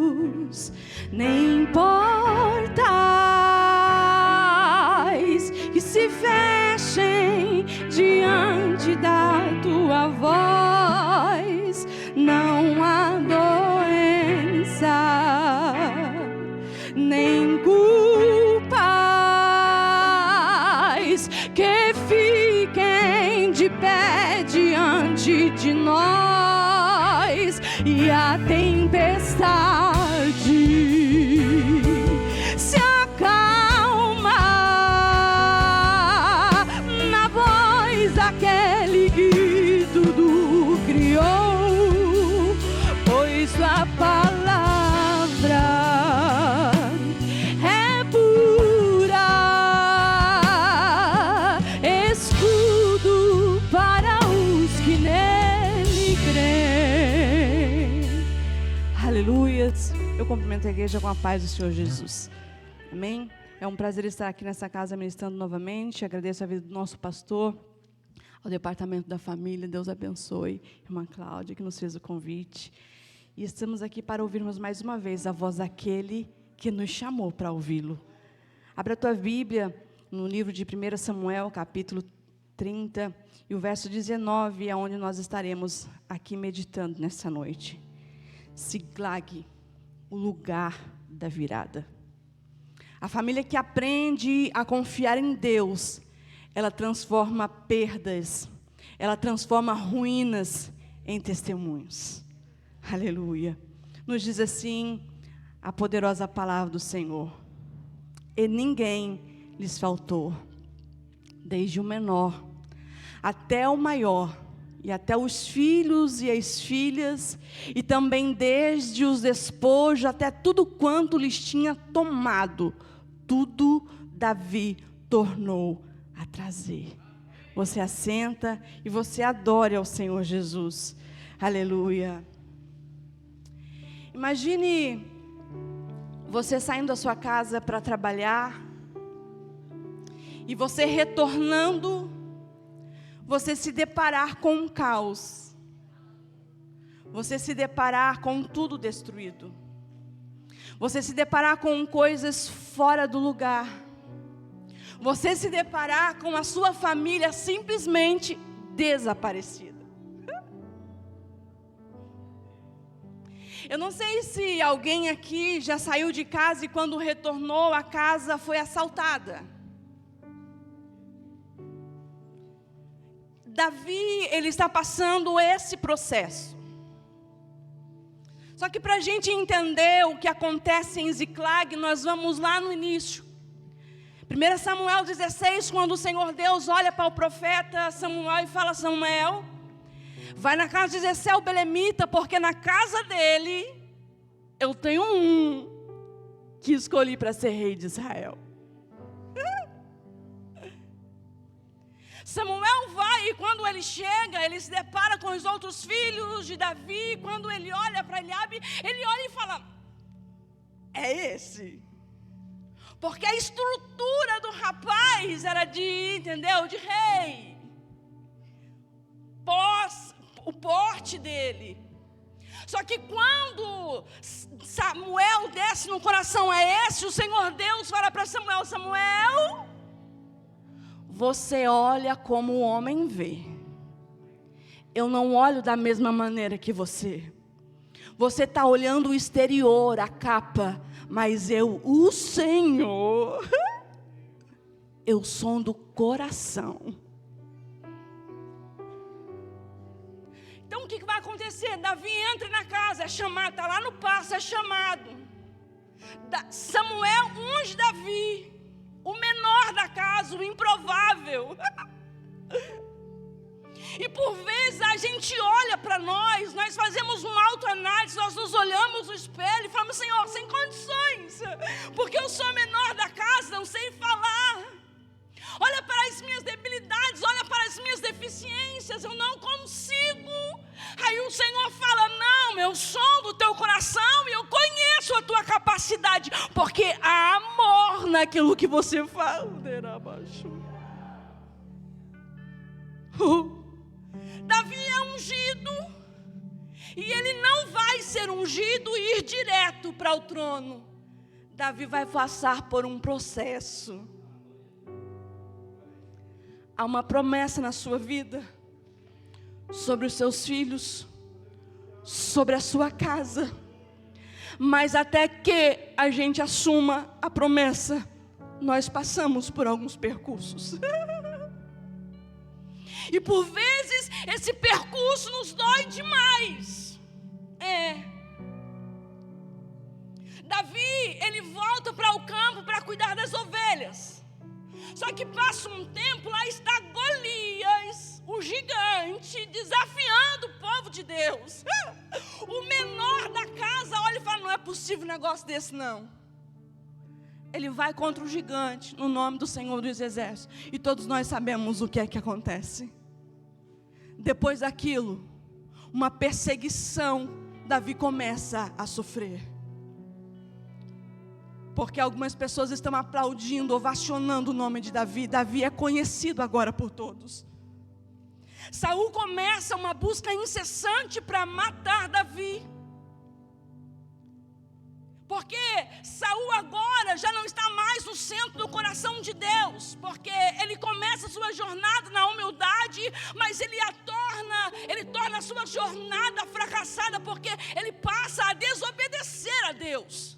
olhos, nem portais que se fechem diante da tua voz. Não há doença, nem culpas que fiquem de pé diante de nós. E a tempestade se acalma na voz daquele que tudo criou, pois a palavra é pura, escudo para os que nele creem. Aleluias. Eu cumprimento a igreja com a paz do Senhor Jesus. Amém? É um prazer estar aqui nessa casa ministrando novamente. Agradeço a vida do nosso pastor, ao departamento da família. Deus abençoe. Irmã Cláudia, que nos fez o convite. E estamos aqui para ouvirmos mais uma vez a voz daquele que nos chamou para ouvi-lo. Abra a tua Bíblia no livro de 1 Samuel, capítulo 30, e o verso 19, é onde nós estaremos aqui meditando nessa noite. Siglag, o lugar da virada. A família que aprende a confiar em Deus, ela transforma perdas, ela transforma ruínas em testemunhos. Aleluia. Nos diz assim a poderosa palavra do Senhor: e ninguém lhes faltou, desde o menor até o maior, e até os filhos e as filhas, e também desde os despojos até tudo quanto lhes tinha tomado, tudo Davi tornou a trazer. Você assenta e você adore ao Senhor Jesus. Aleluia. Imagine você saindo da sua casa para trabalhar, e você retornando, você se deparar com um caos, você se deparar com tudo destruído, você se deparar com coisas fora do lugar, você se deparar com a sua família simplesmente desaparecida. Eu não sei se alguém aqui já saiu de casa e quando retornou a casa foi assaltada. Davi, ele está passando esse processo. Só que para a gente entender o que acontece em Ziclag, nós vamos lá no início. 1 Samuel 16, quando o Senhor Deus olha para o profeta Samuel e fala: Samuel, vai na casa de Jessé o belemita, porque na casa dele eu tenho um que escolhi para ser rei de Israel. Samuel vai, e quando ele chega, ele se depara com os outros filhos de Davi. Quando ele olha para Eliabe, ele olha e fala: é esse. Porque a estrutura do rapaz era de, entendeu? De rei. O porte dele. Só que quando Samuel desce no coração é esse, o Senhor Deus fala para Samuel: Samuel, você olha como o homem vê. Eu não olho da mesma maneira que você. Você está olhando o exterior, a capa, mas eu, o Senhor, eu sondo o coração. Então o que vai acontecer? Davi entra na casa, é chamado, está lá no passo, é chamado. Samuel unge Davi, o menor da casa, o improvável. E por vezes a gente olha para nós fazemos uma autoanálise, nós nos olhamos no espelho e falamos: Senhor, sem condições, porque eu sou menor da casa, não sei falar. Olha para as minhas debilidades, olha para as minhas deficiências, eu não consigo. Aí o Senhor fala: não, eu sou do teu coração e eu conheço a tua capacidade, porque há amor naquilo que você fala. Davi é ungido, e ele não vai ser ungido e ir direto para o trono, Davi vai passar por um processo. Há uma promessa na sua vida, sobre os seus filhos, sobre a sua casa. Mas até que a gente assuma a promessa, nós passamos por alguns percursos. E por vezes esse percurso nos dói demais. Davi, ele volta para o campo para cuidar das ovelhas. Só que passa um tempo, lá está Golias, o gigante, desafiando o povo de Deus. O menor da casa olha e fala: não é possível um negócio desse não. Ele vai contra o gigante, no nome do Senhor dos Exércitos. E todos nós sabemos o que é que acontece. Depois daquilo, uma perseguição, Davi começa a sofrer. Porque algumas pessoas estão aplaudindo, ovacionando o nome de Davi. Davi é conhecido agora por todos. Saul começa uma busca incessante para matar Davi. Porque Saul agora já não está mais no centro do coração de Deus. Porque ele começa a sua jornada na humildade, mas ele torna a sua jornada fracassada, porque ele passa a desobedecer a Deus.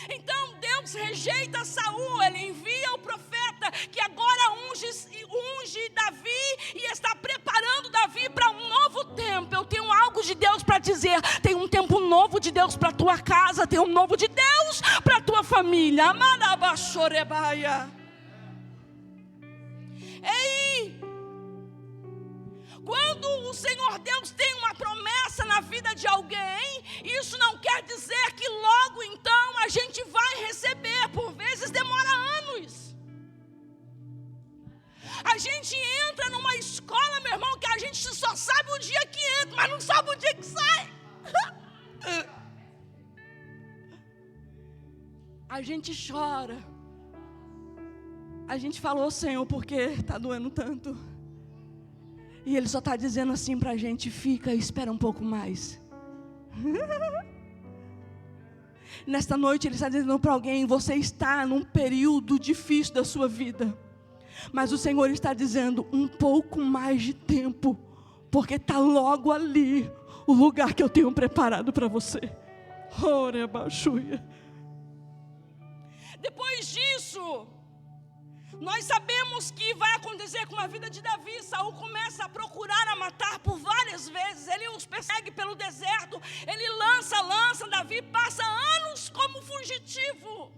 Então Deus rejeita Saul, ele envia o profeta que agora unge Davi e está preparando Davi para um novo tempo. Eu tenho algo de Deus para dizer, tem um tempo novo de Deus para a tua casa, tem um novo de Deus para a tua família. Amarabachorebaia. Ei! Quando o Senhor Deus tem uma promessa na vida de alguém, isso não quer dizer que logo então a gente vai receber. Por vezes demora anos. A gente entra numa escola, meu irmão, que a gente só sabe o dia que entra, mas não sabe o dia que sai. A gente chora. A gente falou: Senhor, por que está doendo tanto? E Ele só está dizendo assim para a gente: fica, espera um pouco mais. Nesta noite Ele está dizendo para alguém: você está num período difícil da sua vida, mas o Senhor está dizendo: um pouco mais de tempo, porque está logo ali o lugar que eu tenho preparado para você. Ora, baixuia. Depois disso, nós sabemos que vai acontecer com a vida de Davi. Saul começa a procurar a matar por várias vezes. Ele os persegue pelo deserto. Ele lança. Davi passa anos como fugitivo.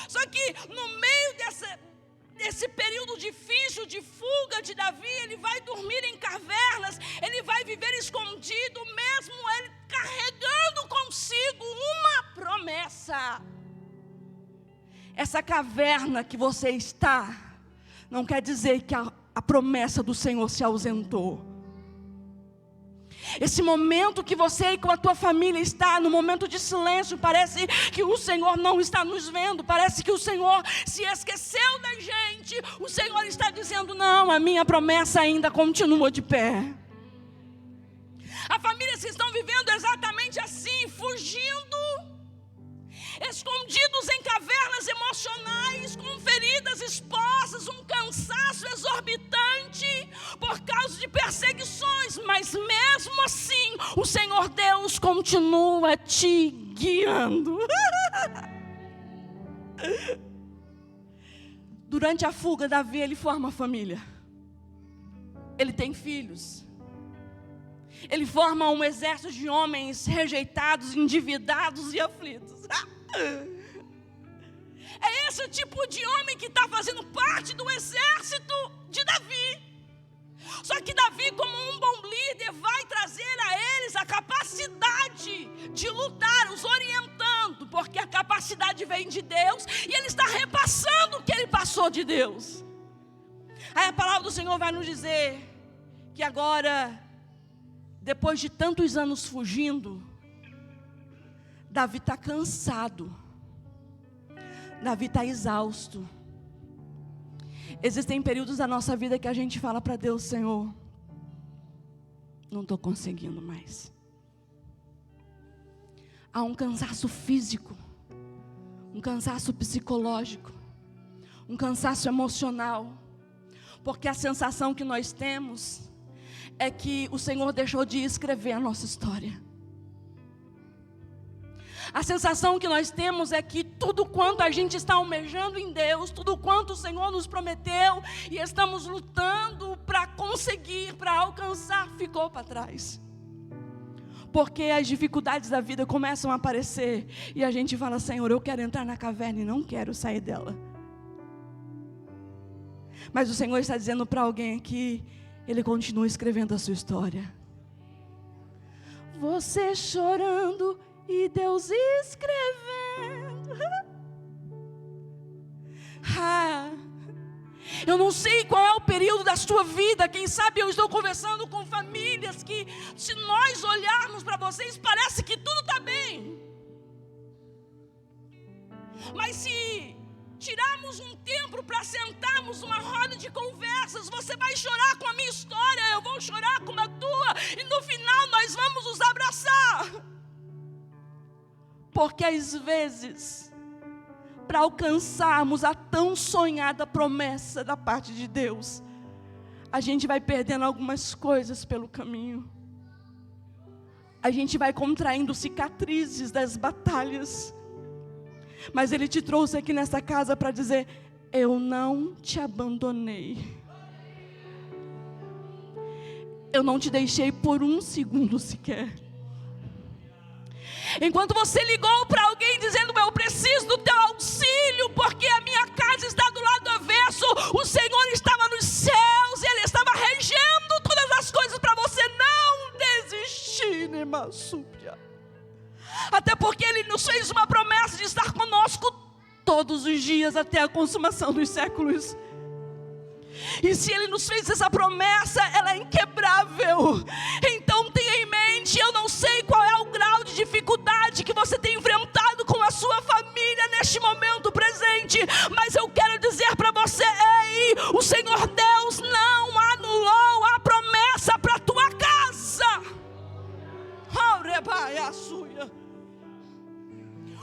Só que no meio desse período difícil de fuga de Davi, ele vai dormir em cavernas. Ele vai viver escondido, mesmo ele carregando consigo uma promessa. Essa caverna que você está, não quer dizer que a promessa do Senhor se ausentou. Esse momento que você e com a tua família está, no momento de silêncio, parece que o Senhor não está nos vendo, parece que o Senhor se esqueceu da gente. O Senhor está dizendo: não, a minha promessa ainda continua de pé. Há famílias que estão vivendo exatamente assim, fugindo, escondidos em cavernas emocionais, com feridas expostas, um cansaço exorbitante por causa de perseguições, mas mesmo assim o Senhor Deus continua te guiando. Durante a fuga, Davi, ele forma família, ele tem filhos. Ele forma um exército de homens rejeitados, endividados e aflitos. É esse o tipo de homem que está fazendo parte do exército de Davi. Só que Davi, como um bom líder, vai trazer a eles a capacidade de lutar, os orientando, porque a capacidade vem de Deus e ele está repassando o que ele passou de Deus. Aí a palavra do Senhor vai nos dizer que agora, depois de tantos anos fugindo, Davi está cansado. Davi está exausto. Existem períodos da nossa vida que a gente fala para Deus: Senhor, não estou conseguindo mais. Há um cansaço físico, um cansaço psicológico, um cansaço emocional, porque a sensação que nós temos é que o Senhor deixou de escrever a nossa história. A sensação que nós temos é que tudo quanto a gente está almejando em Deus, tudo quanto o Senhor nos prometeu e estamos lutando para conseguir, para alcançar, ficou para trás. Porque as dificuldades da vida começam a aparecer e a gente fala: Senhor, eu quero entrar na caverna e não quero sair dela. Mas o Senhor está dizendo para alguém aqui: Ele continua escrevendo a sua história. Você chorando e Deus escrevendo. Eu não sei qual é o período da sua vida. Quem sabe eu estou conversando com famílias que, se nós olharmos para vocês, parece que tudo está bem. Mas se tirarmos um tempo para sentarmos numa roda de conversas, você vai chorar com a minha história, eu vou chorar com a tua, e no final nós vamos nos abraçar. Porque às vezes, para alcançarmos a tão sonhada promessa da parte de Deus, a gente vai perdendo algumas coisas pelo caminho. A gente vai contraindo cicatrizes das batalhas. Mas Ele te trouxe aqui nessa casa para dizer: eu não te abandonei. Eu não te deixei por um segundo sequer. Enquanto você ligou para alguém dizendo: eu preciso do teu auxílio, porque a minha casa está do lado avesso, o Senhor estava nos céus, Ele estava regendo todas as coisas para você não desistir, né, Massúpia? Até porque Ele nos fez uma promessa de estar conosco todos os dias até a consumação dos séculos. E se Ele nos fez essa promessa, ela é inquebrável. Então tenha em mente: eu não sei qual é o grau de dificuldade que você tem enfrentado com a sua família neste momento presente, mas eu quero dizer para você: ei, o Senhor Deus não anulou a promessa para a tua casa.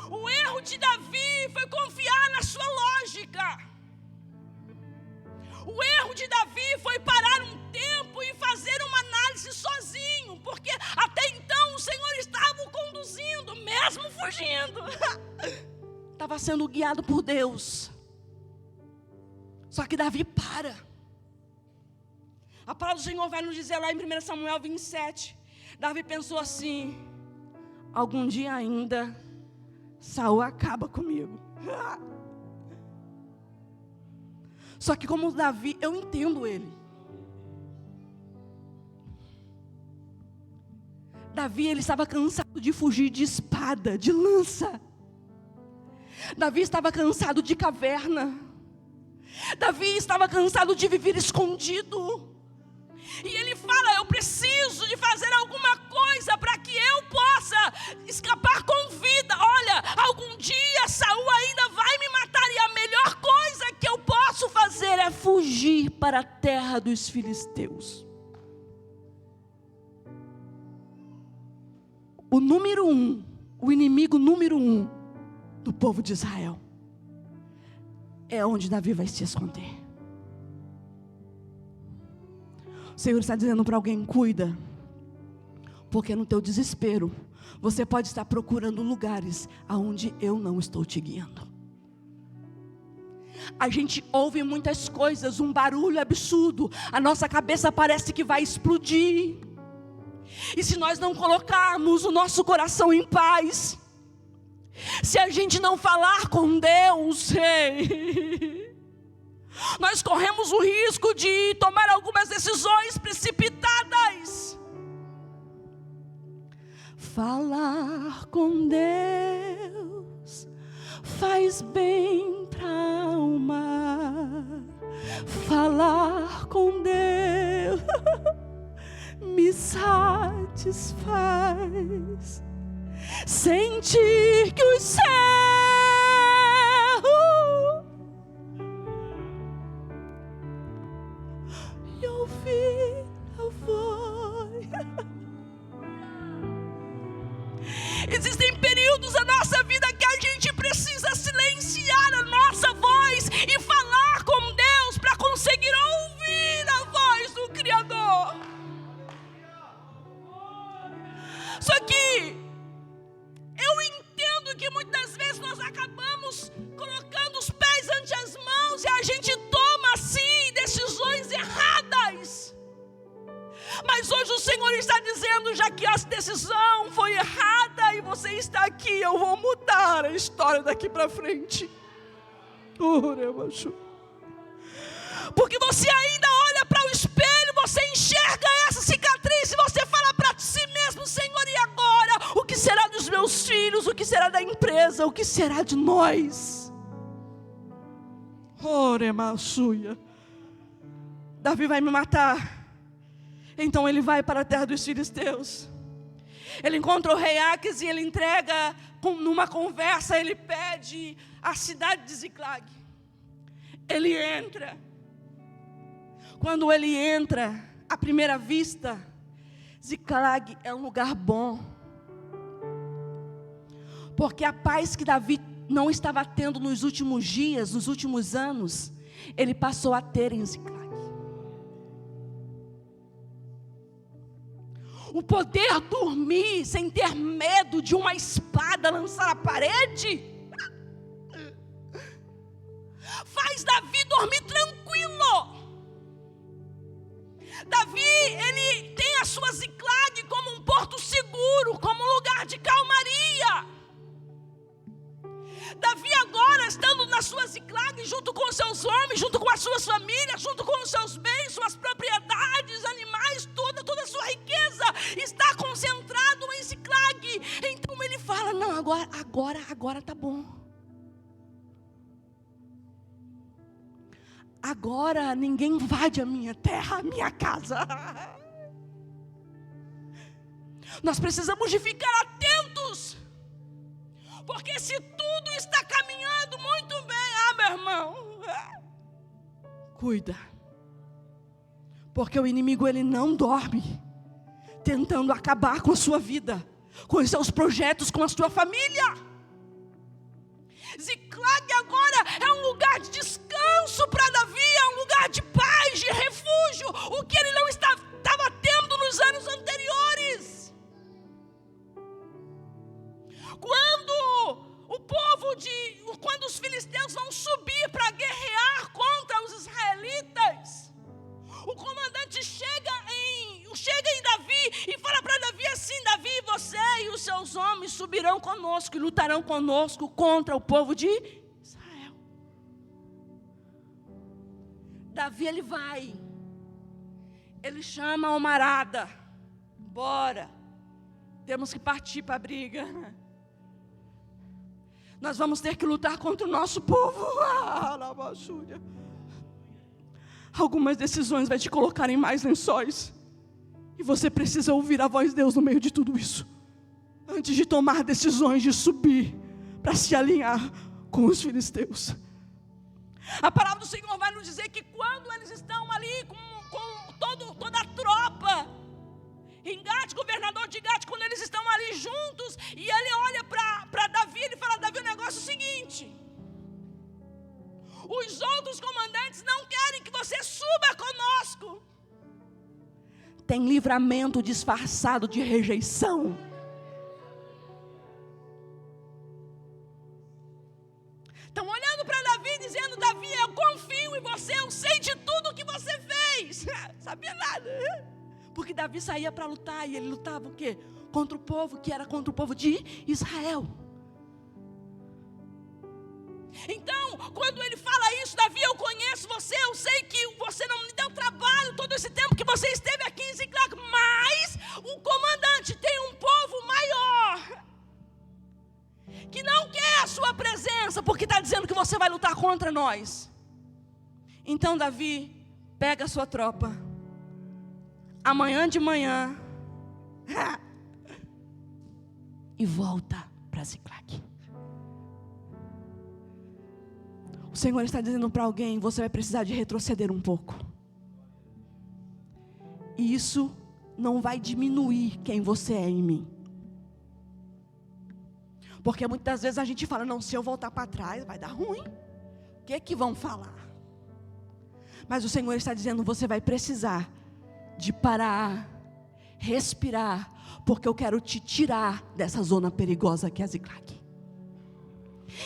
O erro de Davi foi confiar na sua lógica. O erro de Davi foi parar um tempo e fazer uma análise sozinho, porque até então o Senhor estava o conduzindo, mesmo fugindo. Estava sendo guiado por Deus. Só que Davi para. A palavra do Senhor vai nos dizer lá em 1 Samuel 27. Davi pensou assim: algum dia ainda Saul acaba comigo. Só que como Davi, eu entendo ele. Davi, ele estava cansado de fugir de espada, de lança. Davi estava cansado de caverna. Davi estava cansado de viver escondido. E ele fala: eu preciso de fazer alguma coisa para que eu possa escapar com vida. Olha, algum dia Saul ainda vai me matar, e a melhor coisa que eu posso fazer é fugir para a terra dos filisteus. O inimigo número 1 do povo de Israel é onde Davi vai se esconder. O Senhor está dizendo para alguém: cuida, porque no teu desespero você pode estar procurando lugares aonde eu não estou te guiando. A gente ouve muitas coisas, um barulho absurdo, a nossa cabeça parece que vai explodir. E se nós não colocarmos o nosso coração em paz, se a gente não falar com Deus, nós corremos o risco de tomar algumas decisões precipitadas. Falar com Deus faz bem para a alma. Falar com Deus me satisfaz. Sentir que os céus e ouvir a voz. Existem períodos da nossa vida que a gente precisa silenciar a nossa voz e falar com Deus para conseguir ouvir a voz do Criador. Só que eu entendo que muitas vezes nós acabamos colocando os pés ante as mãos e a gente toma assim decisões erradas. Mas hoje o Senhor está dizendo, já que essa decisão foi errada e você está aqui, eu vou mudar a história daqui para frente. Porque você ainda olha para o espelho, você enxerga essa cicatriz e você fala para si mesmo: Senhor, e agora? O que será dos meus filhos? O que será da empresa? O que será de nós? Davi vai me matar. Então ele vai para a terra dos filisteus. Ele encontra o rei Aques e ele entrega, numa conversa, ele pede a cidade de Ziclag. Ele entra. Quando ele entra, à primeira vista, Ziclag é um lugar bom. Porque a paz que Davi não estava tendo nos últimos dias, nos últimos anos, ele passou a ter em Ziclag. O poder dormir sem ter medo de uma espada lançar a parede faz Davi dormir tranquilo. Davi, ele tem a sua Ziclag como um porto seguro, como um lugar de calmaria. Davi agora, estando na sua Ziclag, junto com os seus homens, junto com as suas famílias, junto com os seus bens, suas propriedades, animais, toda a sua riqueza, está concentrado em Ziclag. Então ele fala: não, agora tá bom. Agora ninguém invade a minha terra, a minha casa. Nós precisamos de ficar atentos. Porque se tudo está caminhando muito bem, meu irmão, cuida. Porque o inimigo, ele não dorme, tentando acabar com a sua vida, com os seus projetos, com a sua família. Ziclag agora é um lugar de descanso para Davi, é um lugar de paz, de refúgio, o que ele não estava tendo nos anos anteriores. Quando os filisteus vão subir para guerrear contra os israelitas, o comandante chega em Davi e fala para Davi assim: Davi, você e os seus homens subirão conosco e lutarão conosco contra o povo de Israel. Davi, ele vai, ele chama a almarada: bora, temos que partir para a briga. Nós vamos ter que lutar contra o nosso povo. Algumas decisões vai te colocar em mais lençóis. E você precisa ouvir a voz de Deus no meio de tudo isso, antes de tomar decisões de subir para se alinhar com os filisteus. A palavra do Senhor vai nos dizer que quando eles estão ali com toda a tropa em Gate, governador de Gate, quando eles estão ali juntos, e ele olha para Davi, ele fala: Davi, o negócio é o seguinte: os outros comandantes não querem que você suba conosco. Tem livramento disfarçado de rejeição. Estão olhando para Davi, dizendo: Davi, eu confio em você, eu sei de tudo que você fez. Sabia nada. Porque Davi saía para lutar, e ele lutava o quê? Contra o povo, que era contra o povo de Israel. Então, quando ele fala isso: Davi, eu conheço você, eu sei que você não me deu trabalho todo esse tempo que você esteve aqui em Ziclag, mas o comandante tem um povo maior, que não quer a sua presença, porque está dizendo que você vai lutar contra nós. Então Davi pega a sua tropa, amanhã de manhã, e volta para Ziclag. O Senhor está dizendo para alguém: você vai precisar de retroceder um pouco. E isso não vai diminuir quem você é em mim. Porque muitas vezes a gente fala, não, se eu voltar para trás vai dar ruim. O que é que vão falar? Mas o Senhor está dizendo, você vai precisar de parar, respirar, porque eu quero te tirar dessa zona perigosa que é a Ziklag.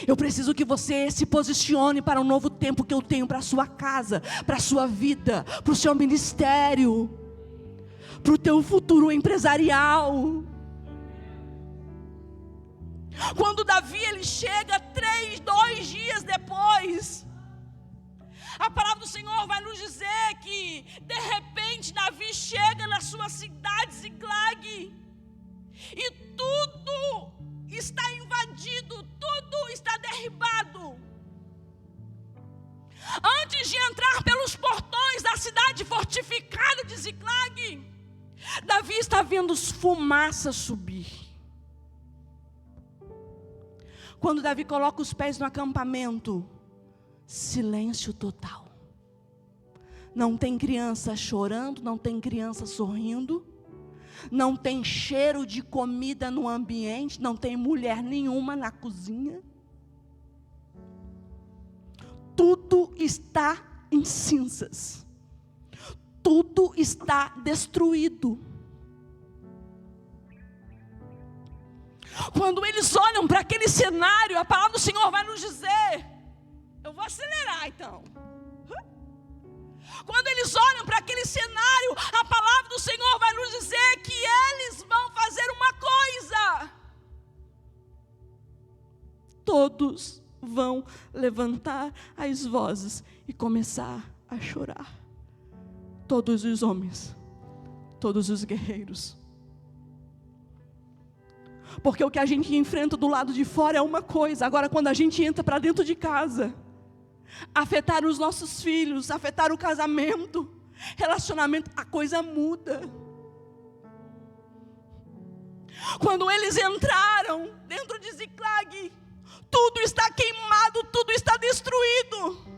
Eu preciso que você se posicione para um novo tempo que eu tenho para a sua casa, para a sua vida, para o seu ministério, para o teu futuro empresarial. Quando Davi ele chega 2 dias depois, a palavra do Senhor vai nos dizer que de repente Davi chega na sua cidade Ziklag e tudo está invadido, tudo está derribado. Antes de entrar pelos portões da cidade fortificada de Ziklag, Davi está vendo fumaça subir. Quando Davi coloca os pés no acampamento, silêncio total. Não tem criança chorando, não tem criança sorrindo, não tem cheiro de comida no ambiente, não tem mulher nenhuma na cozinha. Tudo está em cinzas. Tudo está destruído. Quando eles olham para aquele cenário, a palavra do Senhor vai nos dizer, eu vou acelerar então. Quando eles olham para aquele cenário, a palavra do Senhor vai nos dizer que eles vão fazer uma coisa. Todos vão levantar as vozes e começar a chorar. Todos os homens, todos os guerreiros. Porque o que a gente enfrenta do lado de fora é uma coisa. Agora quando a gente entra para dentro de casa, afetar os nossos filhos, afetar o casamento, relacionamento, a coisa muda. Quando eles entraram dentro de Ziklag, tudo está queimado, tudo está destruído.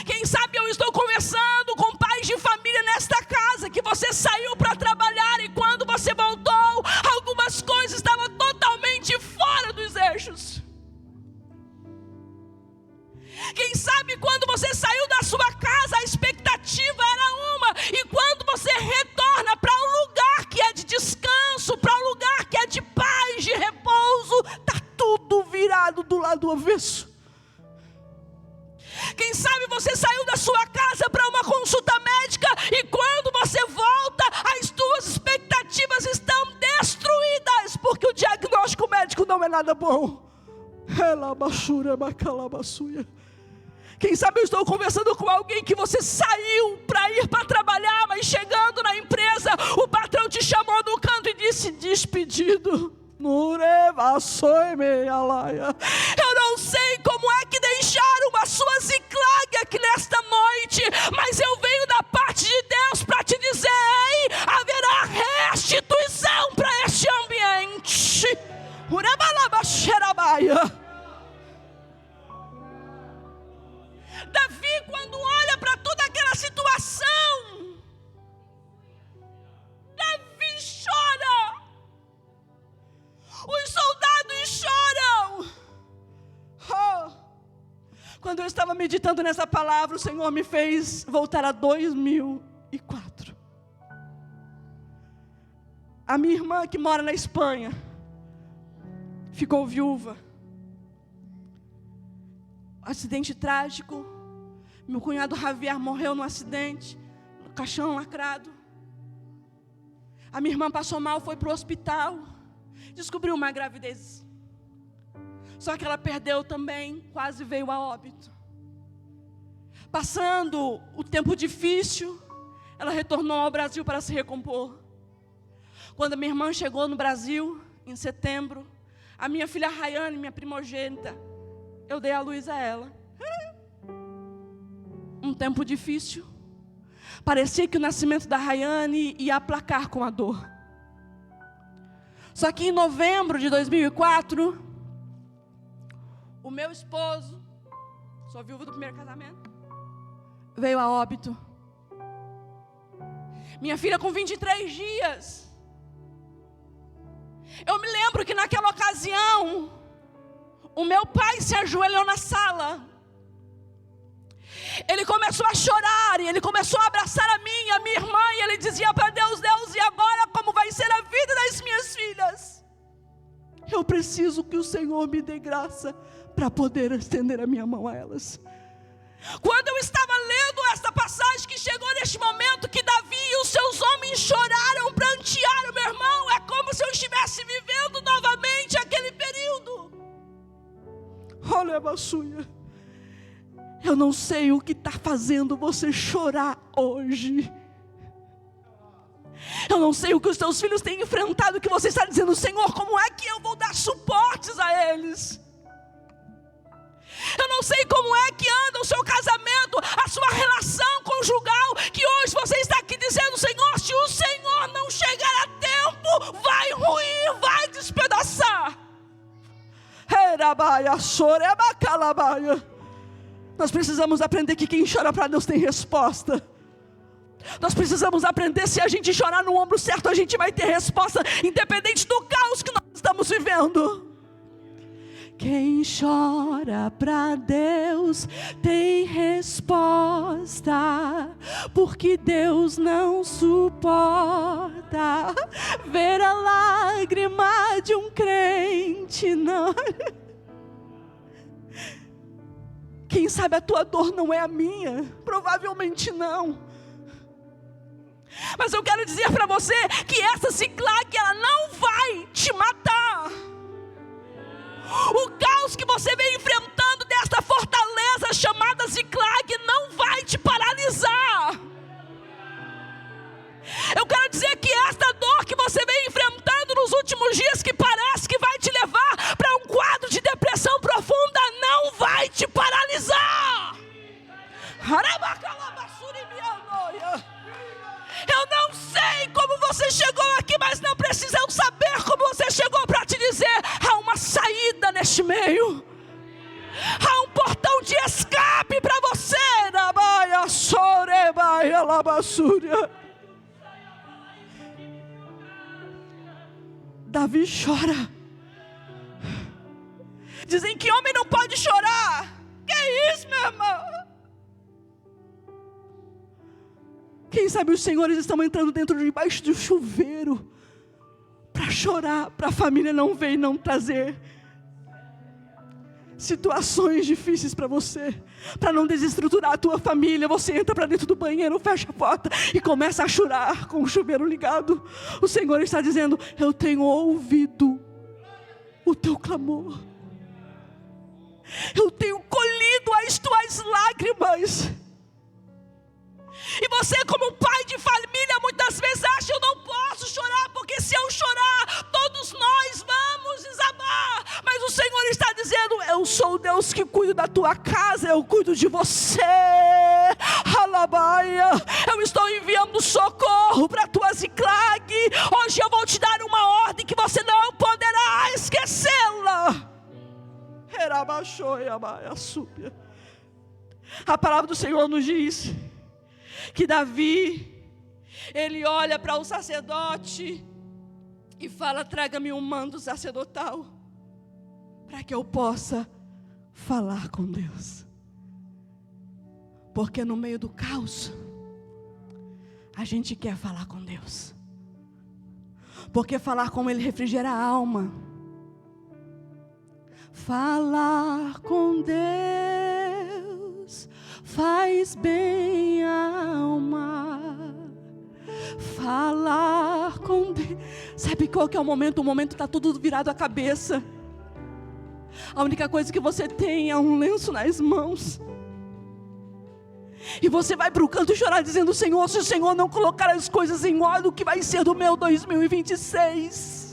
Quem sabe eu estou conversando com pais de família nesta casa, que você saiu para trabalhar e quando você voltou, algumas coisas estavam totalmente fora dos eixos. Quem sabe quando você saiu da sua casa, a expectativa era uma, e quando você retorna para um lugar que é de descanso, para um lugar que é de paz, de repouso, está tudo virado do lado avesso. Quem sabe você saiu da sua casa para uma consulta médica e quando você volta, as tuas expectativas estão destruídas, porque o diagnóstico médico não é nada bom. Quem sabe eu estou conversando com alguém que você saiu para ir para trabalhar, mas chegando na empresa, o patrão te chamou no canto e disse, despedido. Eu não sei como é que deixaram a sua Ziklag aqui nesta noite, mas eu venho da parte de Deus para te dizer, ei, haverá restituição para este ambiente. Davi, quando olha para toda aquela situação, Davi chora. Os soldados choram. Quando eu estava meditando nessa palavra, o Senhor me fez voltar a 2004. A minha irmã que mora na Espanha ficou viúva. Acidente trágico. Meu cunhado Javier morreu no acidente, no caixão lacrado. A minha irmã passou mal, foi para o hospital. Descobriu uma gravidez. Só que ela perdeu também, quase veio a óbito. Passando o tempo difícil, ela retornou ao Brasil para se recompor. Quando a minha irmã chegou no Brasil, em setembro, a minha filha Rayane, minha primogênita, eu dei a luz a ela. Um tempo difícil. Parecia que o nascimento da Rayane ia aplacar com a dor. Só que em novembro de 2004, o meu esposo, sou viúva do primeiro casamento, veio a óbito. Minha filha com 23 dias. Eu me lembro que naquela ocasião, o meu pai se ajoelhou na sala. Ele começou a chorar e ele começou a abraçar a minha irmã. E ele dizia para Deus: Deus, e agora como vai ser a vida das minhas filhas? Eu preciso que o Senhor me dê graça para poder estender a minha mão a elas. Quando eu estava lendo esta passagem, que chegou neste momento que Davi e os seus homens choraram, prantearam, meu irmão, é como se eu estivesse vivendo novamente aquele período. Olha a baçuia. Eu não sei o que está fazendo você chorar hoje. Eu não sei o que os teus filhos têm enfrentado, que você está dizendo: Senhor, como é que eu vou dar suportes a eles? Eu não sei como é que anda o seu casamento, a sua relação conjugal, que hoje você está aqui dizendo: Senhor, se o Senhor não chegar a tempo, vai ruir, vai despedaçar. Nós precisamos aprender que quem chora para Deus tem resposta. Nós precisamos aprender, se a gente chorar no ombro certo, a gente vai ter resposta, independente do caos que nós estamos vivendo. Quem chora para Deus tem resposta, porque Deus não suporta ver a lágrima de um crente. Não. Quem sabe a tua dor não é a minha? Provavelmente não. Mas eu quero dizer para você que essa Ziclag, ela não vai te matar. O caos que você vem enfrentando desta fortaleza chamada Ziclag não vai te paralisar. Eu quero dizer que esta dor que você vem enfrentando nos últimos dias, que parece que vai te levar para um quadro de depressão profunda, não vai te paralisar. Eu não sei como você chegou aqui, mas não precisa eu saber como você chegou para te dizer: há uma saída neste meio, há um portão de escape para você. Davi chora. Dizem que homem não pode chorar. Que isso, meu irmão? Quem sabe os senhores estão entrando debaixo do chuveiro para chorar, para a família não ver e não trazer situações difíceis para você, para não desestruturar a tua família. Você entra para dentro do banheiro, fecha a porta e começa a chorar com o chuveiro ligado. O Senhor está dizendo: eu tenho ouvido o teu clamor, eu tenho colhido as tuas lágrimas. E você, como pai de família, muitas vezes acha: eu não posso chorar, porque se eu chorar, todos nós vamos desabar. Mas o Senhor está dizendo: eu sou o Deus que cuido da tua casa, eu cuido de você. Alabaia, eu estou enviando socorro para a tua Ziclag. Hoje eu vou te dar uma ordem que você não poderá esquecê-la. A palavra do Senhor nos diz que Davi, ele olha para o sacerdote e fala: traga-me um manto sacerdotal, para que eu possa falar com Deus. Porque no meio do caos, a gente quer falar com Deus, porque falar com Ele refrigera a alma. Falar com Deus faz bem a alma. Falar com Deus. Sabe qual que é o momento? O momento está tudo virado a cabeça. A única coisa que você tem é um lenço nas mãos. E você vai para o canto chorar dizendo: Senhor, se o Senhor não colocar as coisas em ordem, o que vai ser do meu 2026?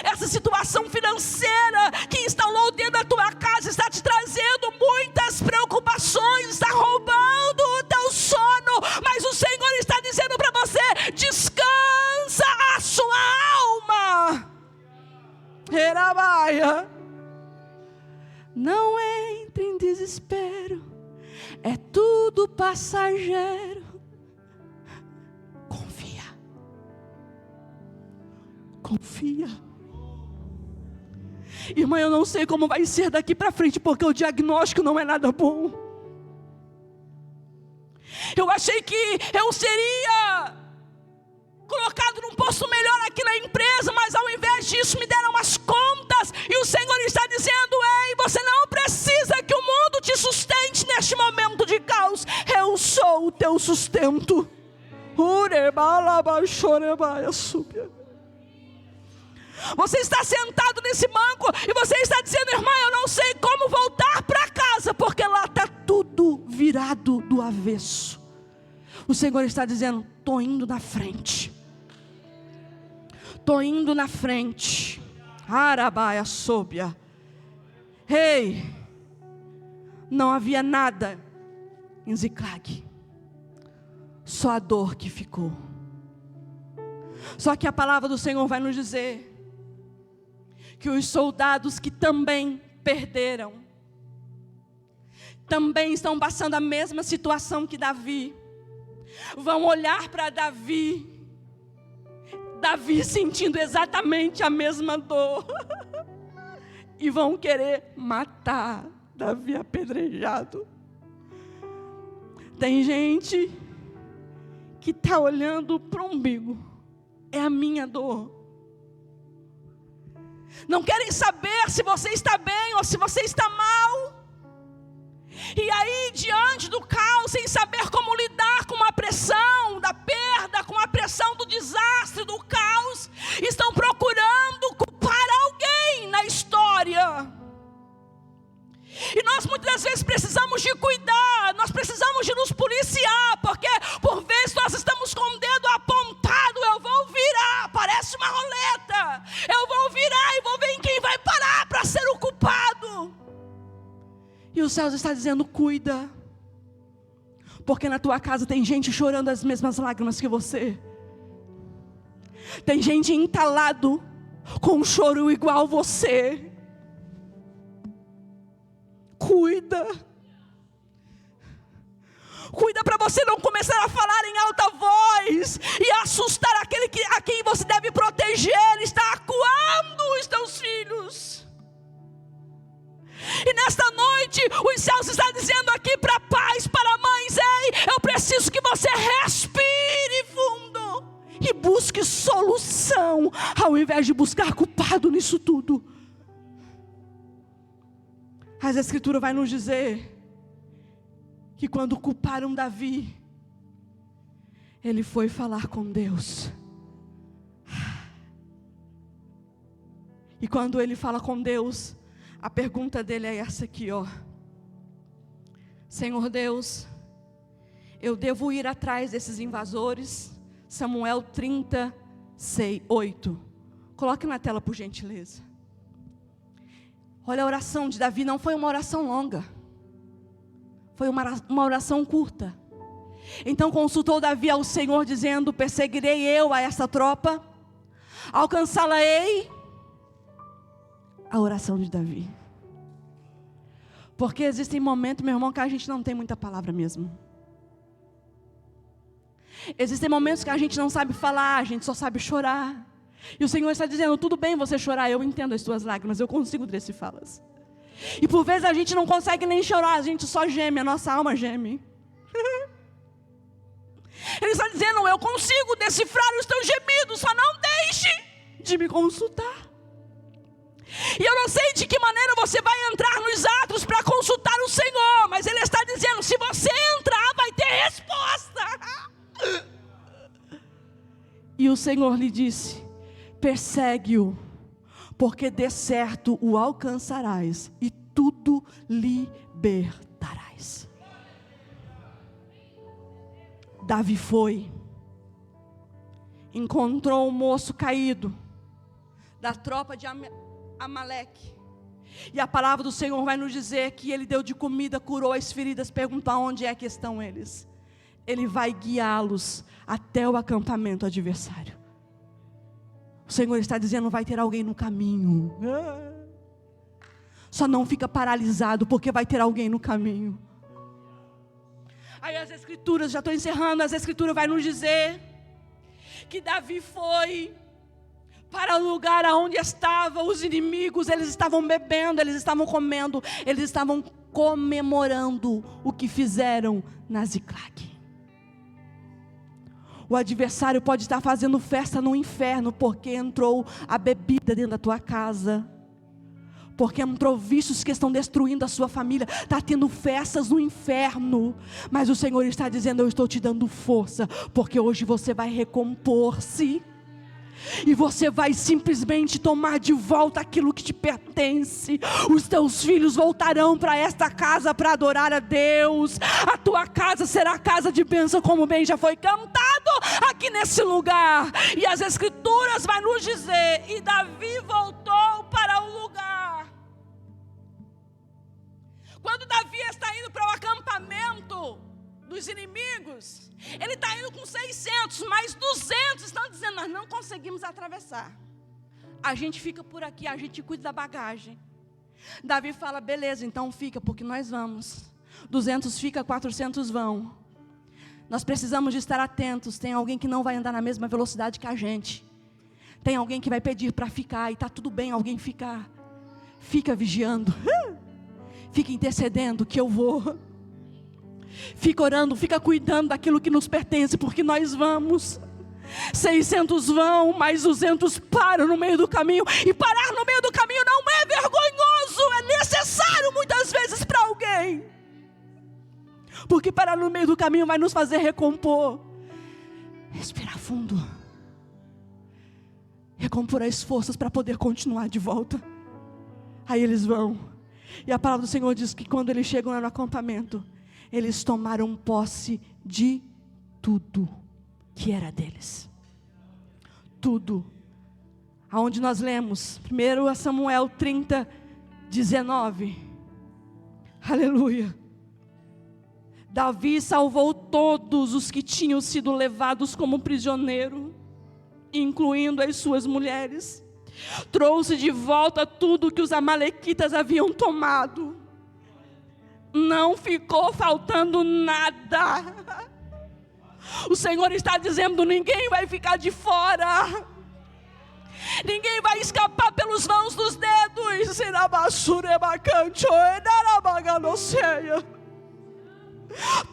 Essa situação financeira que instalou dentro da tua casa está te trazendo muitas preocupações, está roubando o teu sono. Mas o Senhor está dizendo para você: descansa a sua alma. Não entre em desespero, é tudo passageiro. confia. Irmã, eu não sei como vai ser daqui para frente, porque o diagnóstico não é nada bom. Eu achei que eu seria colocado num posto melhor aqui na empresa, mas ao invés disso me deram as contas, e o Senhor está dizendo: ei, você não precisa que o mundo te sustente neste momento de caos, eu sou o teu sustento. Você está sentado nesse banco e você está dizendo: irmã, eu não sei como voltar para casa, porque lá está tudo virado do avesso. O Senhor está dizendo: estou indo na frente. Estou indo na frente. Arabaia sóbia. Ei, não havia nada em Ziclag, só a dor que ficou. Só que a palavra do Senhor vai nos dizer que os soldados que também perderam, também estão passando a mesma situação que Davi, vão olhar para Davi sentindo exatamente a mesma dor, e vão querer matar Davi apedrejado. Tem gente que está olhando para o umbigo, é a minha dor. Não querem saber se você está bem ou se você está mal. E aí, diante do caos, sem saber como lidar com a pressão da perda, com a pressão do desastre, do caos, estão procurando culpar alguém na história. E nós muitas vezes precisamos de cuidar, nós precisamos de nos policiar, porque por vezes nós estamos com o dedo apontado. Eu vou virar, parece uma roleta, eu vou virar e vou ver em quem vai parar para ser o culpado. E os céus está dizendo: cuida, porque na tua casa tem gente chorando as mesmas lágrimas que você. Tem gente entalado com um choro igual você. Cuida para você não começar a falar em alta voz e assustar aquele a quem você deve proteger. Está acuando os teus filhos. E nesta noite os céus estão dizendo aqui para pais, para mães: ei, eu preciso que você respire fundo e busque solução, ao invés de buscar culpado nisso tudo. As Escrituras vai nos dizer que quando culparam Davi, ele foi falar com Deus. E quando ele fala com Deus, a pergunta dele é essa aqui, ó: Senhor Deus, eu devo ir atrás desses invasores? Samuel 36:8. Coloque na tela, por gentileza. Olha, a oração de Davi não foi uma oração longa, foi uma oração curta. Então consultou Davi ao Senhor, dizendo: perseguirei eu a essa tropa? Alcançá-la-ei? A oração de Davi. Porque existem momentos, meu irmão, que a gente não tem muita palavra mesmo. Existem momentos que a gente não sabe falar, a gente só sabe chorar. E o Senhor está dizendo: tudo bem você chorar, eu entendo as tuas lágrimas, eu consigo decifrá-las. E por vezes a gente não consegue nem chorar, a gente só geme, a nossa alma geme. Ele está dizendo: eu consigo decifrar os teus gemidos, só não deixe de me consultar. E eu não sei de que maneira você vai entrar nos atos para consultar o Senhor, mas Ele está dizendo: se você entrar, vai ter resposta. E o Senhor lhe disse: persegue-o, porque de certo o alcançarás e tudo libertarás. Davi foi, encontrou um moço caído da tropa de Amaleque, e a palavra do Senhor vai nos dizer que ele deu de comida, curou as feridas, perguntou onde é que estão eles. Ele vai guiá-los até o acampamento adversário. O Senhor está dizendo: vai ter alguém no caminho. Só não fica paralisado, porque vai ter alguém no caminho. Aí as Escrituras, já estou encerrando, as Escrituras vai nos dizer que Davi foi para o lugar onde estavam os inimigos. Eles estavam bebendo, eles estavam comendo, eles estavam comemorando o que fizeram na Ziclag. O adversário pode estar fazendo festa no inferno, porque entrou a bebida dentro da tua casa, porque entrou vícios que estão destruindo a sua família. Está tendo festas no inferno, mas o Senhor está dizendo: eu estou te dando força, porque hoje você vai recompor-se, e você vai simplesmente tomar de volta aquilo que te pertence. Os teus filhos voltarão para esta casa para adorar a Deus. A tua casa será casa de bênção, como bem já foi cantado aqui nesse lugar. E as escrituras vai nos dizer: e Davi voltou para o lugar. Quando Davi está indo para o acampamento dos inimigos, ele está indo com 600, mas 200 estão dizendo: nós não conseguimos atravessar, a gente fica por aqui, a gente cuida da bagagem. Davi fala: beleza, então fica, porque nós vamos. 200 fica, 400 vão. Nós precisamos de estar atentos. Tem alguém que não vai andar na mesma velocidade que a gente. Tem alguém que vai pedir para ficar, e está tudo bem alguém ficar. Fica vigiando, fica intercedendo que eu vou. Fica orando, fica cuidando daquilo que nos pertence, porque nós vamos. 600 vão, mais 200 param no meio do caminho. E parar no meio do caminho não é vergonhoso, é necessário muitas vezes para alguém, porque parar no meio do caminho vai nos fazer recompor. Respirar fundo, recompor as forças para poder continuar de volta. Aí eles vão, e a palavra do Senhor diz que quando eles chegam lá no acampamento, eles tomaram posse de tudo que era deles. Tudo. Aonde nós lemos 1 Samuel 30, 19. Aleluia. Davi salvou todos os que tinham sido levados como prisioneiro, incluindo as suas mulheres. Trouxe de volta tudo que os amalequitas haviam tomado. Não ficou faltando nada. O Senhor está dizendo: ninguém vai ficar de fora, ninguém vai escapar pelos vãos dos dedos.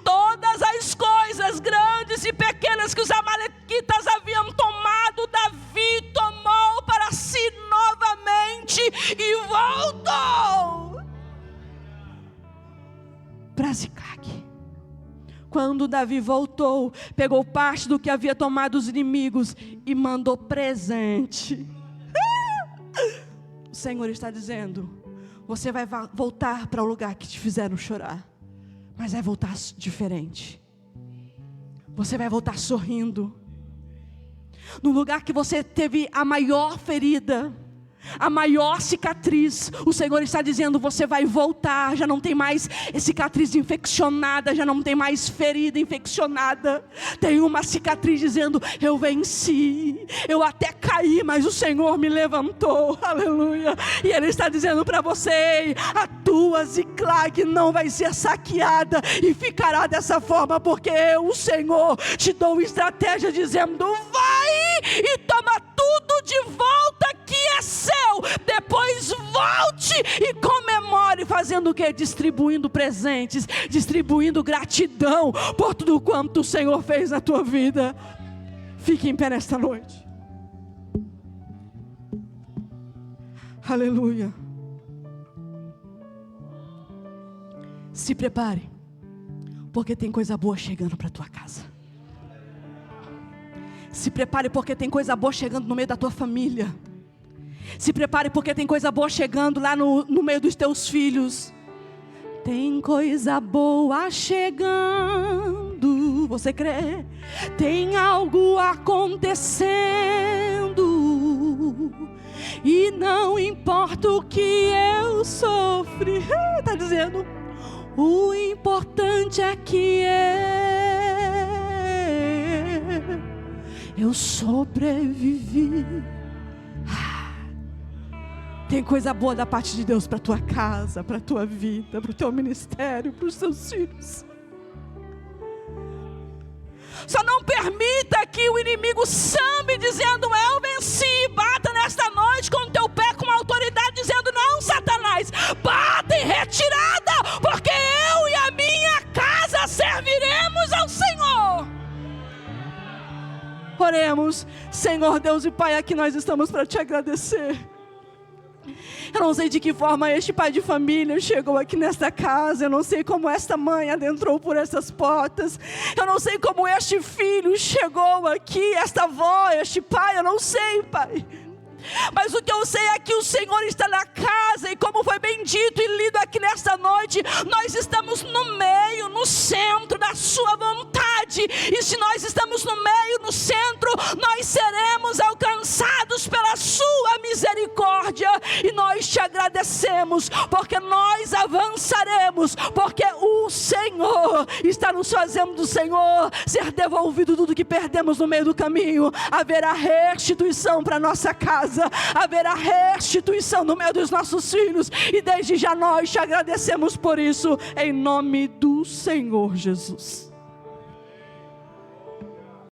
Todas as coisas grandes e pequenas que os amalequitas haviam tomado, Davi tomou para si novamente e voltou para Ziclag. Quando Davi voltou, pegou parte do que havia tomado os inimigos e mandou presente. O Senhor está dizendo: você vai voltar para o lugar que te fizeram chorar, mas vai voltar diferente. Você vai voltar sorrindo. No lugar que você teve a maior ferida, a maior cicatriz, o Senhor está dizendo: você vai voltar. Já não tem mais cicatriz infeccionada, já não tem mais ferida infeccionada. Tem uma cicatriz dizendo: eu venci, eu até caí, mas o Senhor me levantou. Aleluia. E Ele está dizendo para você: a tua Ziclag não vai ser saqueada e ficará dessa forma, porque eu, o Senhor, te dou estratégia dizendo: vai e toma tudo de volta que é seu. Depois volte e comemore, fazendo o quê? Distribuindo presentes, distribuindo gratidão por tudo quanto o Senhor fez na tua vida. Fique em pé nesta noite. Aleluia. Se prepare, porque tem coisa boa chegando para a tua casa. Se prepare, porque tem coisa boa chegando no meio da tua família. Se prepare, porque tem coisa boa chegando lá no meio dos teus filhos. Tem coisa boa chegando. Você crê? Tem algo acontecendo. E não importa o que eu sofri. Está dizendo: o importante é que eu sobrevivi. Tem coisa boa da parte de Deus para a tua casa, para a tua vida, para o teu ministério, para os teus filhos. Só não permita que o inimigo sambe dizendo: eu venci. Bata nesta noite com o teu pé com autoridade, dizendo: não, Satanás, bata em retirada, porque eu e a minha casa serviremos ao Senhor. Oremos. Senhor Deus e Pai, aqui nós estamos para te agradecer. Eu não sei de que forma este pai de família chegou aqui nesta casa. Eu não sei como esta mãe adentrou por essas portas. Eu não sei como este filho chegou aqui, esta avó, este pai. Eu não sei, Pai. Mas o que eu sei é que o Senhor está na casa. E como foi bem dito e lido aqui nesta noite, nós estamos no meio, no centro da sua vontade. E se nós estamos no meio, no centro, nós seremos alcançados pela sua misericórdia. E nós te agradecemos, porque nós avançaremos, porque o Senhor está nos fazendo do Senhor ser devolvido tudo que perdemos no meio do caminho. Haverá restituição para nossa casa, haverá restituição no meio dos nossos filhos, e desde já nós te agradecemos por isso, em nome do Senhor Jesus.